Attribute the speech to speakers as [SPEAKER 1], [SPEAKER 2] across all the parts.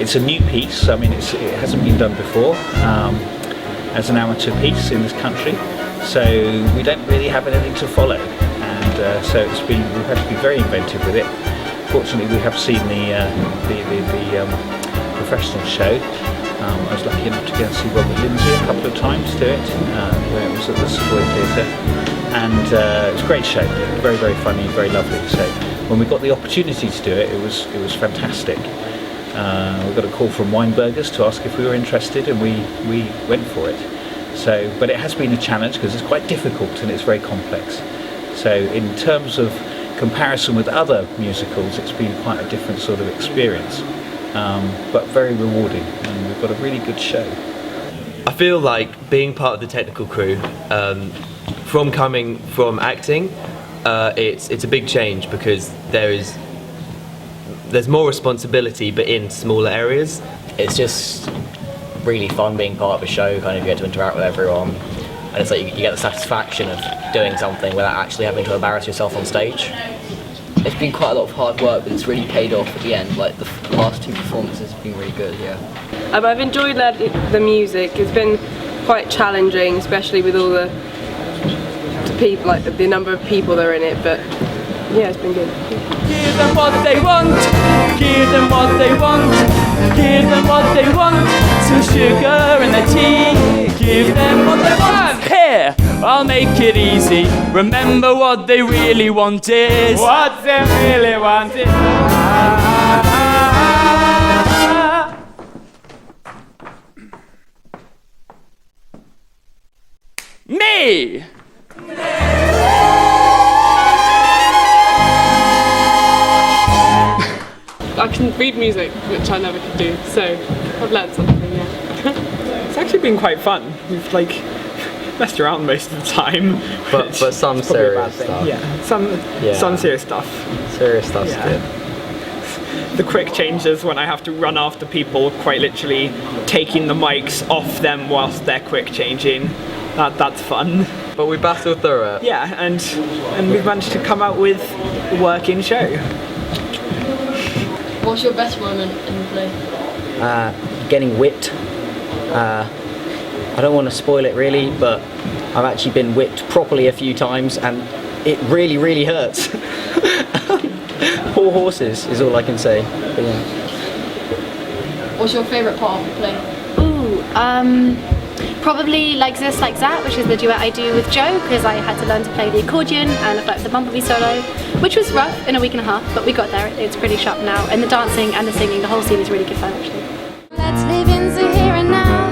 [SPEAKER 1] It's a new piece. I mean, it hasn't been done before as an amateur piece in this country, so we don't really have anything to follow, and so we've had to be very inventive with it. Fortunately, we have seen the professional show. I was lucky enough to go and see Robert Lindsay a couple of times do it, where it was at the Soorya Theatre, and it was a great show, very, very funny, very lovely. So when we got the opportunity to do it, it was fantastic. We got a call from Weinbergers to ask if we were interested, and we went for it. So, but it has been a challenge because it's quite difficult and it's very complex. So in terms of comparison with other musicals, it's been quite a different sort of experience, but very rewarding, and we've got a really good show.
[SPEAKER 2] I feel like being part of the technical crew, from coming from acting, it's a big change because there's more responsibility, but in smaller areas.
[SPEAKER 3] It's just really fun being part of a show. Kind of, you get to interact with everyone, and it's like you get the satisfaction of doing something without actually having to embarrass yourself on stage.
[SPEAKER 4] It's been quite a lot of hard work, but it's really paid off at the end. Like the last two performances have been really good. Yeah.
[SPEAKER 5] I've enjoyed the music. It's been quite challenging, especially with all the people, like the number of people that are in it. But yeah, it's been good.
[SPEAKER 6] Give them what they want. Give them what they want. Give them what they want. Some sugar in their tea. Give them what they want. Here, I'll make it easy. Remember what they really want is. What they really want is. Me!
[SPEAKER 5] I can read music, which I never could do, so I've learned something, yeah.
[SPEAKER 7] It's actually been quite fun. We've messed around most of the time.
[SPEAKER 3] But some serious stuff.
[SPEAKER 7] Yeah, some serious stuff.
[SPEAKER 3] Serious stuff's good.
[SPEAKER 7] The quick changes when I have to run after people, quite literally taking the mics off them whilst they're quick changing. That's fun.
[SPEAKER 3] But we battled through it.
[SPEAKER 7] Yeah, and we've managed to come out with a working show.
[SPEAKER 4] What's your best moment in the play?
[SPEAKER 8] Getting whipped. I don't want to spoil it really, but I've actually been whipped properly a few times, and it really, really hurts. Poor horses is all I can say. But yeah.
[SPEAKER 4] What's your favourite part of the play?
[SPEAKER 9] Ooh, probably Like This, Like That, which is the duet I do with Joe, because I had to learn to play the accordion and I played the bumblebee solo, which was rough in a week and a half, but we got there. It's pretty sharp now, and the dancing and the singing, the whole scene is really good fun actually.
[SPEAKER 10] Let's live in the here and now.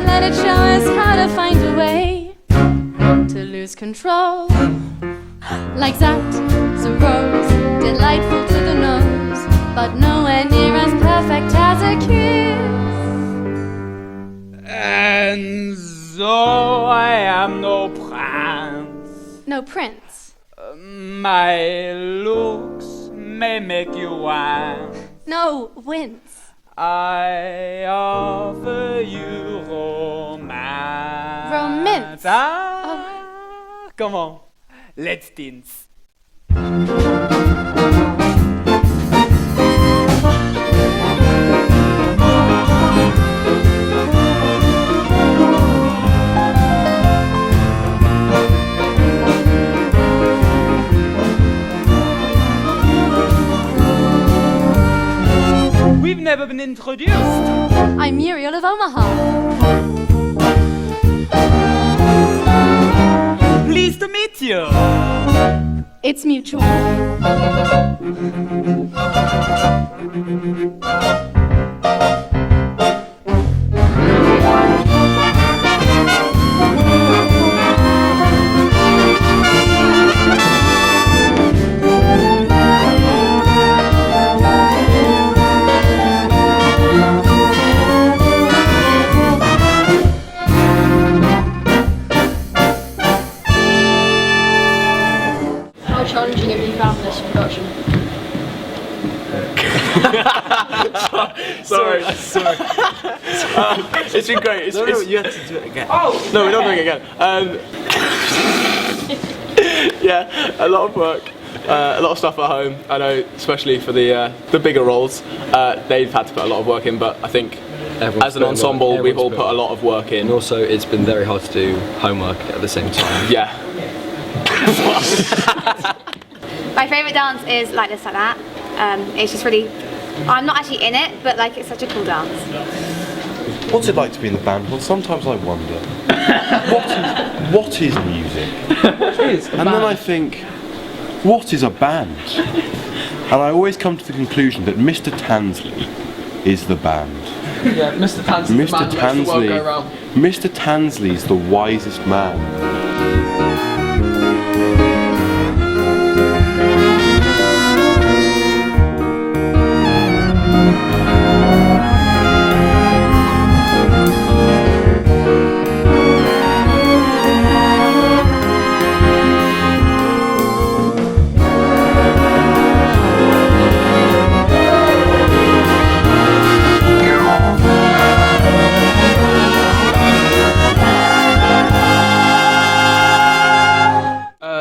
[SPEAKER 10] Let it show us how to find a way to lose control. Like that, the rose, delightful to the nose, but nowhere near as perfect as a kiss.
[SPEAKER 6] And so I am no prince.
[SPEAKER 9] No prince.
[SPEAKER 6] My looks may make you whine.
[SPEAKER 9] No wince.
[SPEAKER 6] I offer you romance.
[SPEAKER 9] Romance.
[SPEAKER 6] Come on, let's dance. We've never been introduced.
[SPEAKER 10] I'm Muriel of Omaha.
[SPEAKER 6] Pleased to meet you.
[SPEAKER 10] It's mutual.
[SPEAKER 4] How challenging have you found this production?
[SPEAKER 2] Sorry. It's been great. You have to do it again. Oh! No, we're not doing it again. Yeah, a lot of work.
[SPEAKER 11] A lot of stuff at home. I know, especially for the bigger roles, they've had to put a lot of work in. But I think as an ensemble, we've all put a lot of work in.
[SPEAKER 12] And also, it's been very hard to do homework at the same time.
[SPEAKER 11] Yeah.
[SPEAKER 13] My favourite dance is Like This Like That. It's just really, I'm not actually in it, but like it's such a cool dance.
[SPEAKER 14] What's it like to be in the band? Well, sometimes I wonder, what is music? And then I think, what is a band? And I always come to the conclusion that Mr. Tansley is the band.
[SPEAKER 6] Yeah, Mr. Tansley's the man who makes the world go round.
[SPEAKER 14] Mr. Tansley's the wisest man.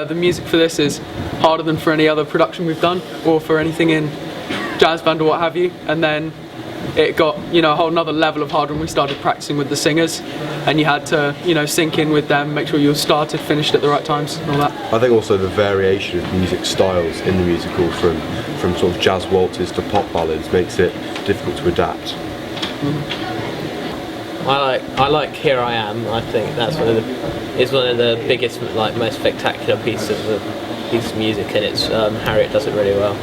[SPEAKER 6] The music for this is harder than for any other production we've done, or for anything in jazz band or what have you. And then it got, a whole nother level of harder when we started practicing with the singers, and you had to, sync in with them, make sure you started, finished at the right times, and all that.
[SPEAKER 14] I think also the variation of music styles in the musical, from sort of jazz waltzes to pop ballads, makes it difficult to adapt.
[SPEAKER 2] I like Here I Am. I think that's one of the biggest, most spectacular pieces of music, and it's Harriet does it really well.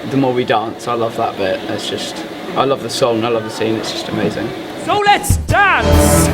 [SPEAKER 6] The More We Dance, I love that bit. It's just, I love the song, I love the scene, it's just amazing.
[SPEAKER 15] So let's dance!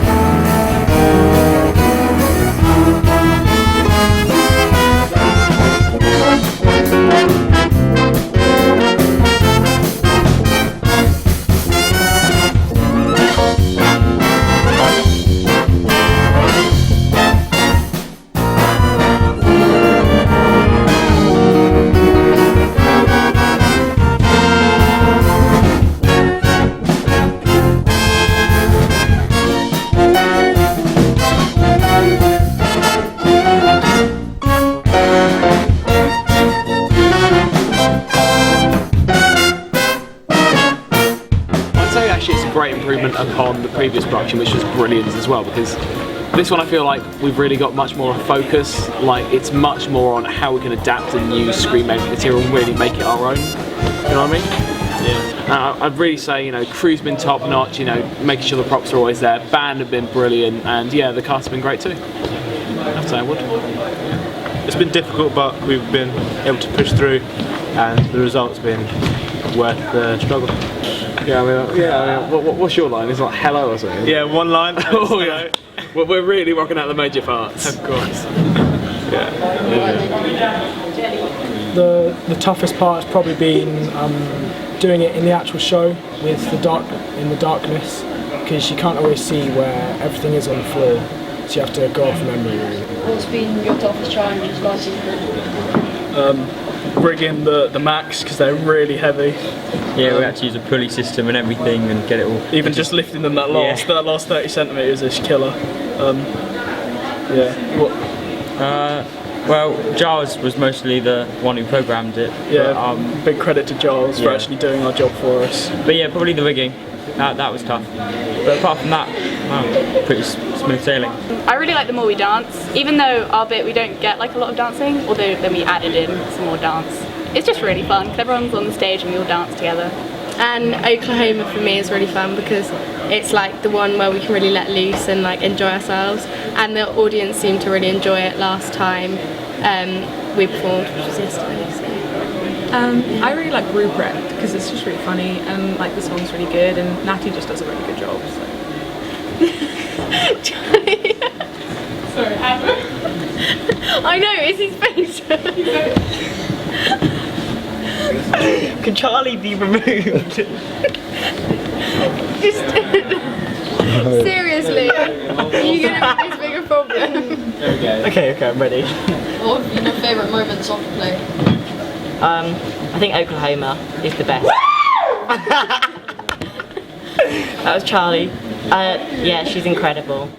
[SPEAKER 16] Improvement upon the previous production, which was brilliant as well, because this one I feel like we've really got much more focus. Like, it's much more on how we can adapt and use screen-made material and really make it our own. You know what I mean? Yeah. I'd really say, crew's been top notch. Making sure the props are always there. Band have been brilliant, and yeah, the cast have been great too. I have to say I would.
[SPEAKER 17] It's been difficult, but we've been able to push through, and the result's been worth the struggle.
[SPEAKER 16] Yeah, what's your line? It's like hello or something?
[SPEAKER 17] Yeah, one line.
[SPEAKER 16] Oh yeah. We're really rocking out the major parts.
[SPEAKER 17] Of course.
[SPEAKER 16] Yeah.
[SPEAKER 18] The toughest part has probably been doing it in the actual show with the darkness, because you can't always see where everything is on the floor, so you have to go off memory really.
[SPEAKER 19] What's been your toughest challenge last season?
[SPEAKER 18] Rigging the Macs, because they're really heavy.
[SPEAKER 20] Yeah, we had to use a pulley system and everything and get it all.
[SPEAKER 18] Even just lifting them that last 30 centimetres is killer.
[SPEAKER 20] Well, Giles was mostly the one who programmed it.
[SPEAKER 18] Yeah, but, big credit to Giles for actually doing our job for us.
[SPEAKER 20] But yeah, probably the rigging. That was tough. But apart from that, pretty smooth sailing.
[SPEAKER 21] I really like The More We Dance, even though our bit we don't get a lot of dancing, although then we added in some more dance. It's just really fun because everyone's on the stage and we all dance together.
[SPEAKER 22] And Oklahoma for me is really fun because it's the one where we can really let loose and enjoy ourselves, and the audience seemed to really enjoy it last time we performed, which was yesterday. So.
[SPEAKER 23] I really like Ruprecht because it's just really funny and the song's really good, and Natty just does a really good job. So.
[SPEAKER 22] Sorry, I know, it's his face.
[SPEAKER 8] Can Charlie be removed?
[SPEAKER 22] Seriously, are you going to make this bigger problem?
[SPEAKER 8] Okay, I'm ready.
[SPEAKER 19] What have been your favourite moments of the play?
[SPEAKER 8] I think Oklahoma is the best. That was Charlie. Yeah, she's incredible.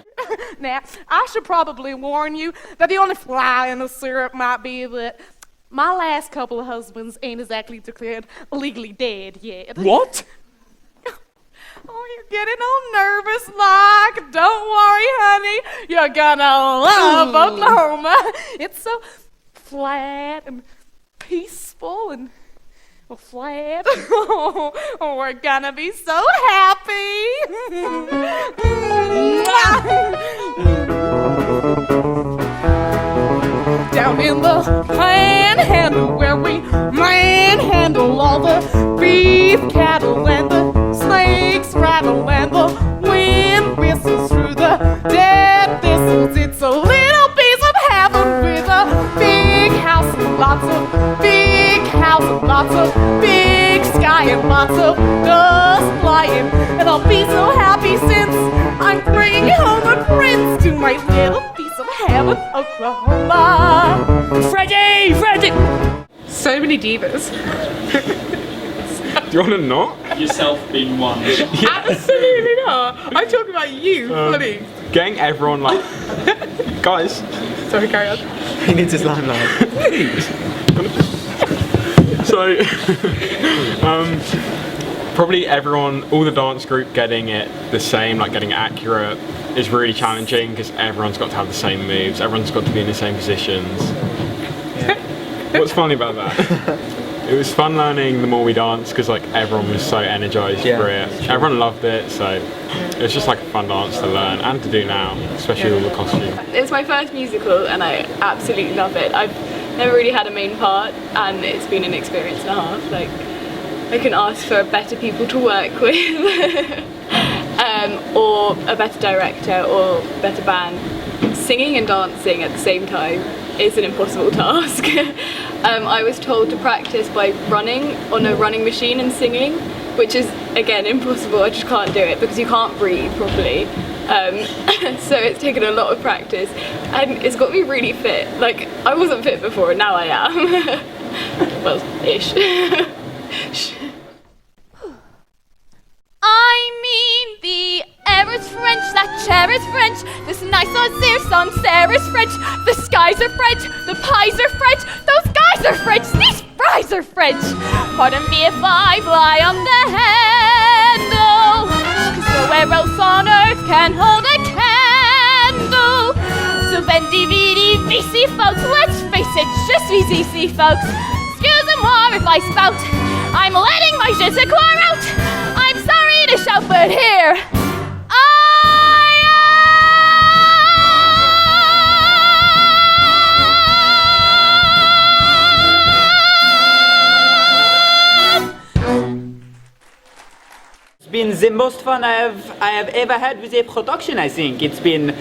[SPEAKER 24] Now, I should probably warn you that the only fly in the syrup might be that
[SPEAKER 1] My last couple of husbands ain't exactly declared legally dead yet.
[SPEAKER 15] What?
[SPEAKER 1] Oh, you're getting all nervous, like. Don't worry, honey. You're gonna love Oklahoma. It's so flat and peaceful and flat. Oh, we're gonna be so happy. Down in the panhandle where we manhandle all the beef cattle and the snakes rattle and the wind whistles through the dead thistles. It's a little piece of heaven with a big house and lots of big house and lots of big sky and lots of dust flying. And I'll be so happy since I'm bringing home a prince to my little piece of heaven, Oklahoma.
[SPEAKER 15] Freddy!
[SPEAKER 23] So many divas.
[SPEAKER 16] Do you want to not?
[SPEAKER 20] Yourself being one.
[SPEAKER 23] Absolutely not. I'm talking about you, funny.
[SPEAKER 16] Getting everyone like, guys.
[SPEAKER 23] Sorry, carry on.
[SPEAKER 11] He needs his limelight.
[SPEAKER 16] So, probably everyone, all the dance group getting it the same, like getting it accurate, is really challenging because everyone's got to have the same moves, everyone's got to be in the same positions. Yeah. What's funny about that? It was fun learning the more we danced because like everyone was so energized for it. Everyone loved it, so it was just like a fun dance to learn and to do now, especially with all the costume.
[SPEAKER 21] It's my first musical and I absolutely love it. I've never really had a main part and it's been an experience and a half. Like, I can ask for better people to work with or a better director or better band. Singing and dancing at the same time is an impossible task. I was told to practice by running on a running machine and singing, which is again impossible. I just can't do it because you can't breathe properly. So it's taken a lot of practice and it's got me really fit. Like, I wasn't fit before and now I am. Well, ish.
[SPEAKER 10] I mean the air is French, that chair is French, this nice Auxerre song Sarah's French, the skies are French, the pies are French, those guys are French, these fries are French. Pardon me if I fly on the handle, 'cause nowhere else on earth can hold a candle. So bendy vidi VC folks, let's face it, just be ZC folks. Excuse-moi if I spout, I'm letting my je sais quoi out. I'm sorry to shout, but here I am.
[SPEAKER 3] It's been the most fun I have ever had with a production, I think. It's been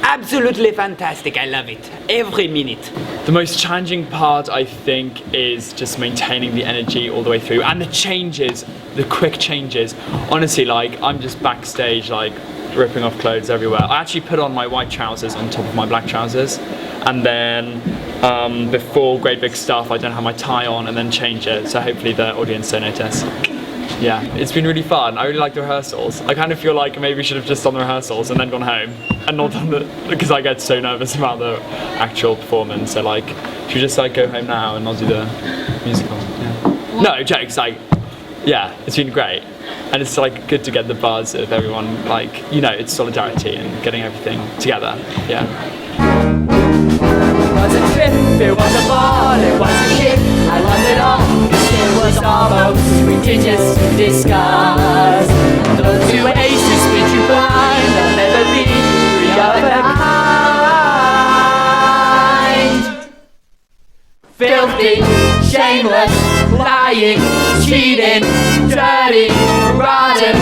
[SPEAKER 3] absolutely fantastic. I love it. Every minute.
[SPEAKER 6] The most challenging part, I think, is just maintaining the energy all the way through and the changes, the quick changes. Honestly, like, I'm just backstage, like, ripping off clothes everywhere. I actually put on my white trousers on top of my black trousers, and then before Great Big Stuff, I don't have my tie on and then change it, so hopefully the audience don't notice. Yeah, it's been really fun. I really like the rehearsals. I kind of feel like maybe we should have just done the rehearsals and then gone home and not done the, because I get so nervous about the actual performance. So like, should we just like go home now and not do the musical? Yeah. No, jokes, like, yeah, it's been great. And it's like good to get the buzz of everyone, like, you know, it's solidarity and getting everything together, yeah.
[SPEAKER 15] It was a trip, it was a ball, it was a ship. I loved it all, cause it was almost prodigious to discuss. Those two aces which you blind, I'll never be three of a kind. Filthy, shameless, lying, cheating, dirty, rotten,